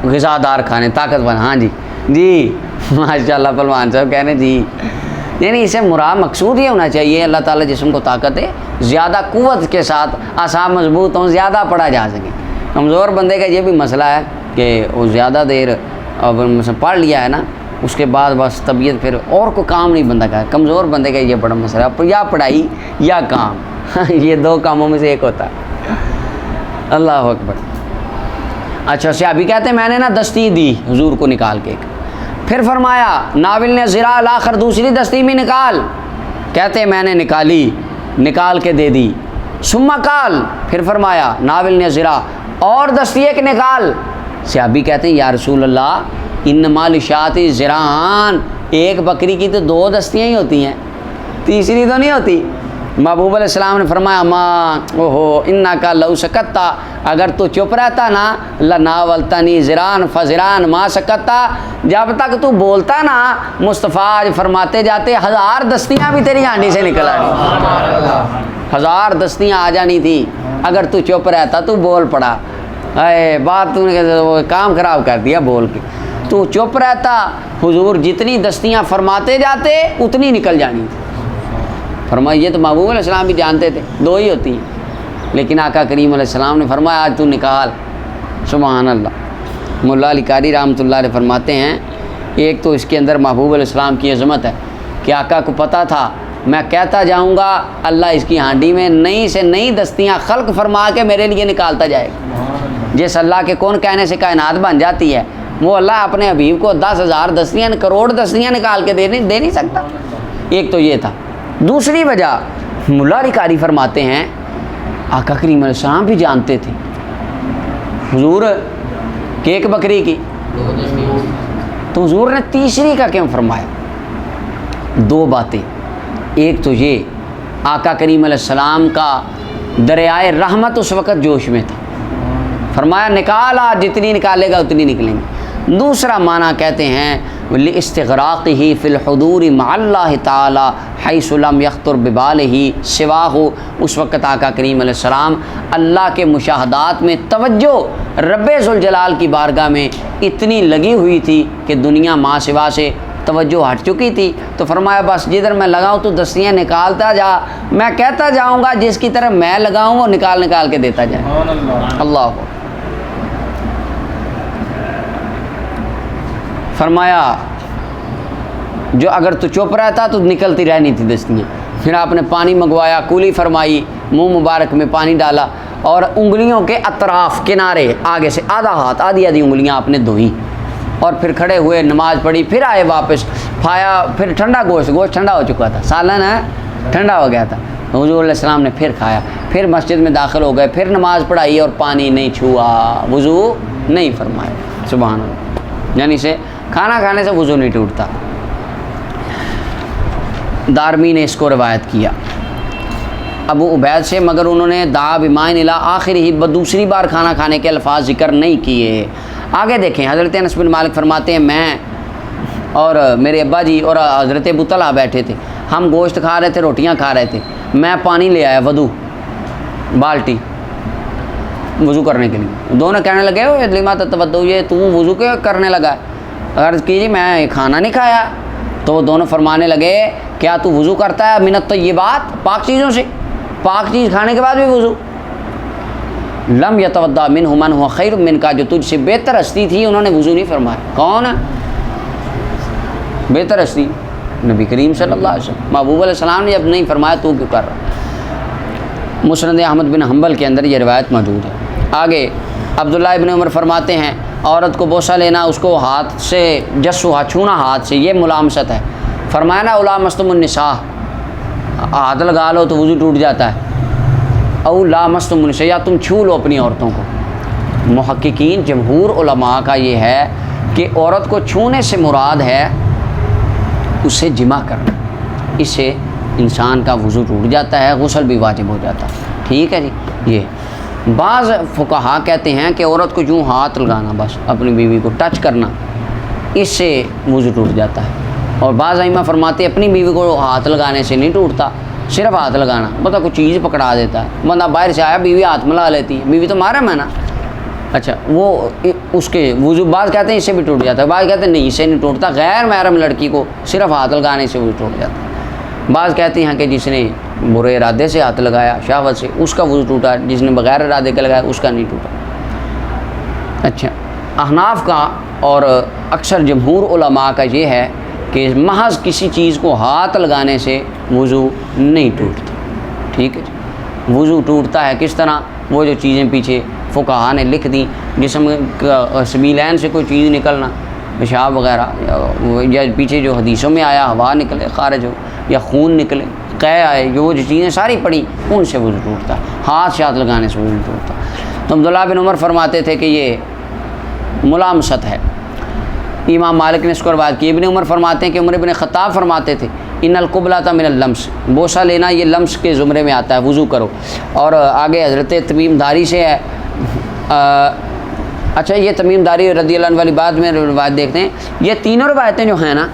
غذا دار کھانے، طاقتور۔ ہاں جی جی ماشاء اللہ پہلوان صاحب کہہ رہے ہیں جی، یعنی اسے مراد مقصود یہ ہونا چاہیے اللہ تعالیٰ جسم کو طاقت دے، زیادہ قوت کے ساتھ اعصاب مضبوط ہوں، زیادہ پڑھا جا سکے۔ کمزور بندے کا یہ بھی مسئلہ ہے کہ وہ زیادہ دیر مثلا پڑھ لیا ہے نا، اس کے بعد بس طبیعت پھر اور کوئی کام نہیں بندہ کا ہے۔ کمزور بندے کا یہ بڑا مسئلہ ہے، یا پڑھائی یا کام یہ دو کاموں میں سے ایک ہوتا ہے۔ اللہ اکبر۔ اچھا صحابی کہتے ہیں میں نے نا دستی دی حضور کو نکال کے، پھر فرمایا ناول نے ذراع الاخر، دوسری دستی بھی نکال، کہتے ہیں میں نے نکالی، نکال کے دے دی۔ ثم قال، پھر فرمایا ناول نے ذراع، اور دستی ایک نکال۔ صحابی کہتے ہیں یا رسول اللہ انما للشاۃ ذراعان، ایک بکری کی تو دو دستیاں ہی ہوتی ہیں، تیسری تو نہیں ہوتی۔ محبوب علیہ السلام نے فرمایا ماں اوہو انکا لو سکتا، اگر تو چپ رہتا نا لناولتنی ذراعن فذراعن ما سکتا، جب تک تو بولتا نا مصطفیٰ آج فرماتے جاتے 1000 دستیاں بھی تیری ہانڈی سے نکل آنی، 1000 دستیاں آ جانی تھی اگر تو چپ رہتا، تو بول پڑا، اے بات تو نے کام خراب کر دیا بول کے، تو چپ رہتا حضور جتنی دستیاں فرماتے جاتے اتنی نکل جانی تھی۔ فرمایا یہ تو محبوب علیہ السلام بھی جانتے تھے دو ہی ہوتی ہیں، لیکن آقا کریم علیہ السلام نے فرمایا آج تو نکال۔ سبحان اللہ۔ مولا علی قاری رحمۃ اللہ علیہ فرماتے ہیں ایک تو اس کے اندر محبوب علیہ السلام کی عظمت ہے کہ آقا کو پتہ تھا میں کہتا جاؤں گا اللہ اس کی ہانڈی میں نئی سے نئی دستیاں خلق فرما کے میرے لیے نکالتا جائے گا۔ جس اللہ کے کون کہنے سے کائنات بن جاتی ہے، وہ اللہ اپنے حبیب کو 10,000 دستیاں کروڑ دستیاں نکال کے دے نہیں سکتا۔ ایک تو یہ تھا۔ دوسری وجہ مولا علی قاری فرماتے ہیں آقا کریم علیہ السلام بھی جانتے تھے حضور کہ ایک بکری کی، تو حضور نے تیسری کا کیوں فرمایا؟ دو باتیں، ایک تو یہ آقا کریم علیہ السلام کا دریائے رحمت اس وقت جوش میں تھا، فرمایا نکالا جتنی نکالے گا اتنی نکلیں گے۔ دوسرا معنی کہتے ہیں لاستغراقہ فی الحضور مع اللہ تعالی حیث لم یخطر ببالہ سواہ، اس وقت آقا کریم علیہ السلام اللہ کے مشاہدات میں توجہ رب ذوالجلال کی بارگاہ میں اتنی لگی ہوئی تھی کہ دنیا ماں سوا سے توجہ ہٹ چکی تھی، تو فرمایا بس جدھر میں لگاؤں تو دستیاں نکالتا جا، میں کہتا جاؤں گا جس کی طرف میں لگاؤں وہ نکال کے دیتا جائے۔ اللہ فرمایا جو اگر تو چپ رہتا تو نکلتی رہنی تھی دستیاں۔ پھر آپ نے پانی منگوایا، کولی فرمائی، منہ مبارک میں پانی ڈالا اور انگلیوں کے اطراف کنارے آگے سے آدھا ہاتھ آدھی انگلیاں آپ نے دھوئی، اور پھر کھڑے ہوئے نماز پڑھی، پھر آئے واپس، کھایا، پھر ٹھنڈا گوشت ٹھنڈا ہو چکا تھا، سالن ہے ٹھنڈا ہو گیا تھا، حضور علیہ السلام نے پھر کھایا، پھر مسجد میں داخل ہو گئے، پھر نماز پڑھائی اور پانی نہیں چھوا، وضو نہیں فرمایا۔ سبحان اللہ، یعنی سے کھانا کھانے سے وضو نہیں ٹوٹتا۔ دارمی نے اس کو روایت کیا ابو عبید سے، مگر انہوں نے دعا بمائن الی آخر ہی دوسری بار کھانا کھانے کے الفاظ ذکر نہیں کیے۔ آگے دیکھیں حضرت انس بن مالک فرماتے ہیں میں اور میرے ابا جی اور حضرت ابو طلحہ بیٹھے تھے، ہم گوشت کھا رہے تھے، روٹیاں کھا رہے تھے، میں پانی لے آیا وضو بالٹی، وضو کرنے کے لیے. دونوں کہنے لگے لما تتوضأ، یہ تو وضو کیوں کرنے لگا؟ عرض کیجیے میں کھانا نہیں کھایا. تو وہ دونوں فرمانے لگے کیا تو وضو کرتا ہے من الطیبات، پاک چیزوں سے، پاک چیز کھانے کے بعد بھی وضو؟ لم یتوضأ منہ من هو خیر منک، جو تجھ سے بہتر ہستی تھی انہوں نے وضو نہیں فرمایا. کون ہے بہتر ہستی؟ نبی کریم صلی اللہ علیہ وسلم. محبوب علیہ السلام نے جب نہیں فرمایا تو کیوں کر رہا؟ مسند احمد بن حنبل کے اندر یہ روایت موجود ہے. آگے عبداللہ ابن عمر فرماتے ہیں عورت کو بوسہ لینا، اس کو ہاتھ سے جسوہا چھونا، ہاتھ سے، یہ ملامست ہے. فرمایا نا لامستم النساء، ہاتھ لگا لو تو وضو ٹوٹ جاتا ہے. او لامستم النساء، یا تم چھو لو اپنی عورتوں کو. محققین جمہور علماء کا یہ ہے کہ عورت کو چھونے سے مراد ہے اس سے جمع کرنا، اس سے انسان کا وضو ٹوٹ جاتا ہے، غسل بھی واجب ہو جاتا ہے. ٹھیک ہے جی. یہ بعض فقہا کہتے ہیں کہ عورت کو یوں ہاتھ لگانا، بس اپنی بیوی کو ٹچ کرنا، اس سے وضو ٹوٹ جاتا ہے. اور بعض ائمہ فرماتے ہیں اپنی بیوی کو ہاتھ لگانے سے نہیں ٹوٹتا، صرف ہاتھ لگانا، مطلب کوئی چیز پکڑا دیتا ہے بندہ، باہر سے آیا بیوی ہاتھ ملا لیتی ہے، بیوی تو محرم ہے نا. اچھا وہ اس کے وضو، بعض کہتے ہیں اس سے بھی ٹوٹ جاتا ہے، بعض کہتے ہیں نہیں اس سے نہیں ٹوٹتا، غیر محرم لڑکی کو صرف ہاتھ لگانے سے وضو ٹوٹ جاتا ہے. بعض کہتے ہیں کہ جس نے برے ارادے سے ہاتھ لگایا شہوت سے اس کا وضو ٹوٹا، جس نے بغیر ارادے کے لگایا اس کا نہیں ٹوٹا. اچھا احناف کا اور اکثر جمہور علماء کا یہ ہے کہ محض کسی چیز کو ہاتھ لگانے سے وضو نہیں ٹوٹتا. ٹھیک ہے جی. وضو ٹوٹتا ہے کس طرح؟ وہ جو چیزیں پیچھے فقہا نے لکھ دیں، جسم سبیلین سے کوئی چیز نکلنا، پیشاب وغیرہ، یا پیچھے جو حدیثوں میں آیا ہوا نکلے خارج ہو، یا خون نکلے، قے آئے، جو چیزیں ساری پڑی ان سے وضو ٹوٹتا ہے، ہاتھ سے ہاتھ لگانے سے وضو ٹوٹتا. تو عبداللہ بن عمر فرماتے تھے کہ یہ ملامست ہے. امام مالک نے اس کو روایت کی. ابن عمر فرماتے ہیں کہ عمر بن خطاب فرماتے تھے ان القبلۃ من اللمس، بوسہ لینا یہ لمس کے زمرے میں آتا ہے، وضو کرو. اور آگے حضرت تمیم داری سے ہے. اچھا یہ تمیم داری رضی اللہ عنہ والی بات میں روایت دیکھتے ہیں. یہ تینوں روایتیں جو ہیں نا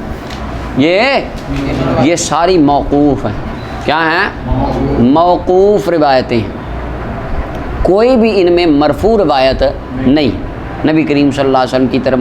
یہ ساری موقوف ہیں. کیا ہیں؟ موقوف روایتیں ہیں. کوئی بھی ان میں مرفوع روایت نہیں، نبی کریم صلی اللہ علیہ وسلم کی طرف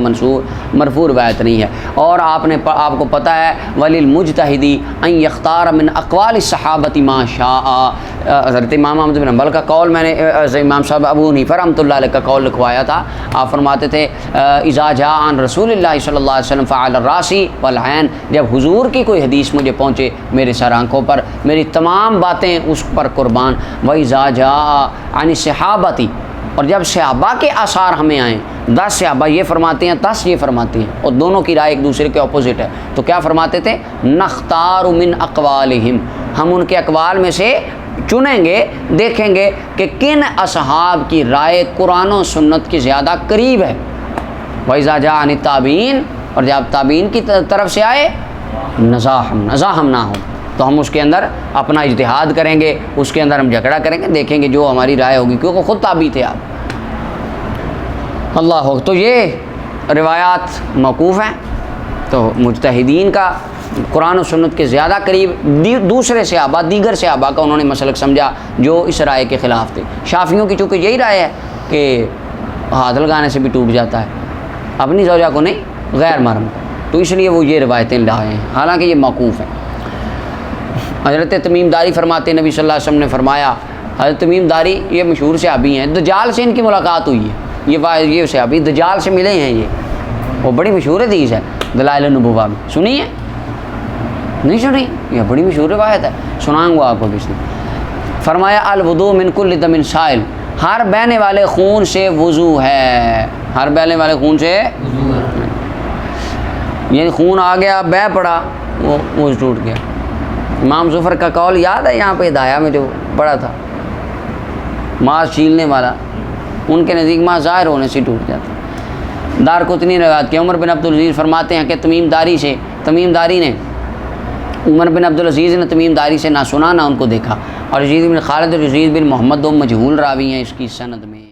مرفوع روایت نہیں ہے. اور آپ کو پتہ ہے وللمجتہدی ان یختار من اقوال الصحابۃ ما شاء. حضرت امام احمد بن حنبل کا قول میں نے امام صاحب ابو حنیفہ رحمۃ اللہ علیہ کا قول لکھوایا تھا. آپ فرماتے تھے اذا جاء عن رسول اللہ صلی اللہ علیہ وسلم فعلی الراس والعین، جب حضور کی کوئی حدیث مجھے پہنچے میرے سر آنکھوں پر، میری تمام باتیں اس پر قربان. وَإِذَا جَاءَ عَنِ الصَّحَابَةِ، اور جب صحابہ کے آثار ہمیں آئیں، 10 صحابہ یہ فرماتے ہیں 10 یہ فرماتے ہیں، اور دونوں کی رائے ایک دوسرے کے اپوزٹ ہے، تو کیا فرماتے تھے؟ نختار من اقوالہم، ہم ان کے اقوال میں سے چنیں گے، دیکھیں گے کہ کن اصحاب کی رائے قرآن و سنت کے زیادہ قریب ہے. وَإِذَا جَاءَ عَنِ التَّابِعِينَ، اور جب تابعین کی طرف سے آئے نزاحم نہ ہو تو ہم اس کے اندر اپنا اجتہاد کریں گے، اس کے اندر ہم جھگڑا کریں گے، دیکھیں گے جو ہماری رائے ہوگی، کیونکہ خود تابعی تھے آپ. اللہ ہو. تو یہ روایات موقوف ہیں. تو مجتہدین کا قرآن و سنت کے زیادہ قریب دوسرے صحابہ، دیگر صحابہ کا انہوں نے مسلک سمجھا جو اس رائے کے خلاف تھے. شافعیوں کی چونکہ یہی رائے ہے کہ ہاتھ لگانے سے بھی ٹوٹ جاتا ہے، اپنی زوجہ کو نہیں غیر محرم کو، تو اس لیے وہ یہ روایتیں لائے ہیں، حالانکہ یہ موقوف ہیں. حضرت تمیم داری فرماتے ہیں نبی صلی اللہ علیہ وسلم نے فرمایا، حضرت تمیم داری یہ مشہور صحابی ہیں، دجال سے ان کی ملاقات ہوئی ہے. یہ صحابی دجال سے ملے ہیں. یہ وہ بڑی مشہور حدیث ہے دلائل النبوہ میں. سنی ہے؟ نہیں سنی؟ یہ بڑی مشہور روایت ہے، سناؤں گا آپ کو کس نے. فرمایا الوضوء من کل دم سائل، ہر بہنے والے خون سے وضو ہے. ہر بہنے والے خون سے یعنی خون آ گیا، بہہ پڑا، وہ وضو ٹوٹ گیا. امام ظفر کا قول یاد ہے یہاں پہ ہدایہ میں جو پڑھا تھا، ماس چھیلنے والا، ان کے نزدیک ماس ظاہر ہونے سے ٹوٹ جاتا. دارقطنی روایت کے عمر بن عبدالعزیز فرماتے ہیں کہ تمیم داری نے عمر بن عبدالعزیز نے تمیم داری سے نہ سنا نہ ان کو دیکھا. اور یزید بن خالد اور یزید بن محمد دو مجہول راوی ہیں اس کی سند میں.